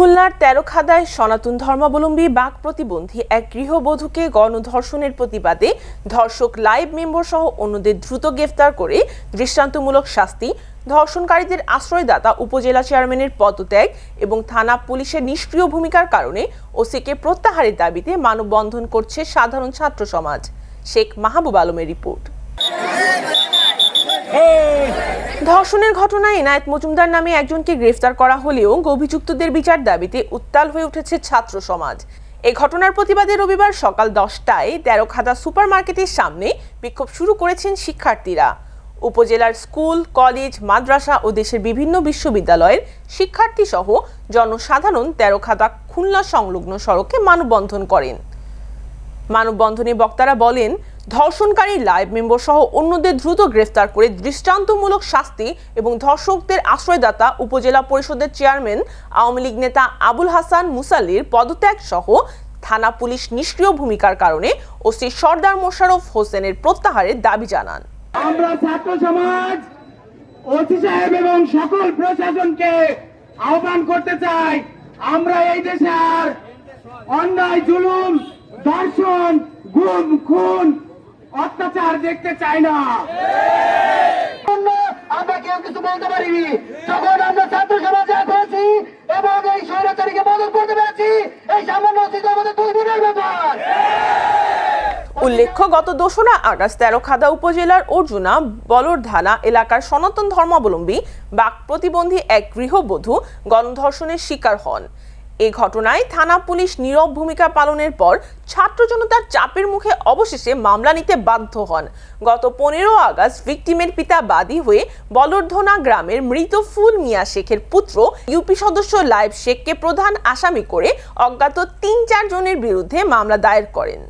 খুলনার তেরখাদায় সনাতন ধর্মাবলম্বী বাক প্রতিবন্ধী এক গৃহবধূকে গণধর্ষণের প্রতিবাদে ধর্ষক লাইভ মেম্বার সহ অন্যদের দ্রুত গ্রেফতার করে দৃষ্টান্তমূলক শাস্তি, ধর্ষণকারীদের আশ্রয়দাতা উপজেলা চেয়ারম্যানের পদত্যাগ এবং থানা পুলিশের নিষ্ক্রিয় ভূমিকার কারণে ওসিকে প্রত্যাহারের দাবিতে মানববন্ধন করছে সাধারণ ছাত্র সমাজ। শেখ মাহবুব আলমের রিপোর্ট। ধর্ষণের ঘটনায় এনায়েত মজুমদার নামে একজনকে গ্রেফতার করা হলেও অভিযুক্তদের বিচার দাবিতে উত্তাল হয়ে উঠেছে ছাত্র সমাজ। এই ঘটনার প্রতিবাদে রবিবার সকাল 10টায় তেরখাদা সুপার মার্কেটের সামনে বিক্ষোভ শুরু করেছেন শিক্ষার্থীরা। উপজেলার স্কুল, কলেজ, মাদ্রাসা ও দেশের বিভিন্ন বিশ্ববিদ্যালয়ের শিক্ষার্থী সহ জনসাধারণ তেরখাদা খুলনা সংলগ্ন সড়কে মানববন্ধন করেন। মানববন্ধনে বক্তারা বলেন, ধর্ষণকারী লাইভ মেম্বার সহ অন্যদের দ্রুত গ্রেফতার করে দৃষ্টান্তমূলক শাস্তি এবং ধর্ষকদের আশ্রয়দাতা উপজেলা পরিষদের চেয়ারম্যান আওয়ামী লীগ নেতা আবুল হাসান মুসাল্লির পদত্যাগ সহ থানা পুলিশ নিষ্ক্রিয় ভূমিকার কারণে ওসি সর্দার মোশাররফ হোসেনের প্রত্যাহারের দাবি জানান। আমরা ছাত্র সমাজ ওসি সাহেব এবং সকল প্রশাসনকে আহ্বান করতে চাই, আমরা এই দেশে আর অন্যায়, জুলুম, ধর্ষণ, গুম, খুন, অত্যাচার দেখতে চাই না। আমরা কেউ কিছু বলতে পারিনি যখন আমরা ছাত্র সমাজে করেছি এবং এই স্বৈরাচারীকে বদল করতে পেরেছি। এই সামান্য অতীত আমাদের 2 দিনের ব্যাপার। উল্লেখ্য, গত 2রা আগস্ট তেরখাদা উপজেলার অর্জুনা বলরধানা এলাকার সনাতন ধর্মাবলম্বী বাক প্রতিবন্ধী এক গৃহবধূ গণধর্ষণের শিকার হন। এই ঘটনায় থানা পুলিশ নীরব ভূমিকা পালনের পর ছাত্র জনতার চাপের মুখে অবশেষে মামলা নিতে বাধ্য হন। গত 15 আগস্ট ভিকটিমের পিতা বাদী হয়ে বলরধানা গ্রামের মৃত ফুল মিয়া শেখের পুত্র ইউপি সদস্য লাইভ শেখকে প্রধান আসামি করে অজ্ঞাত 3-4 জনের বিরুদ্ধে মামলা দায়ের করেন।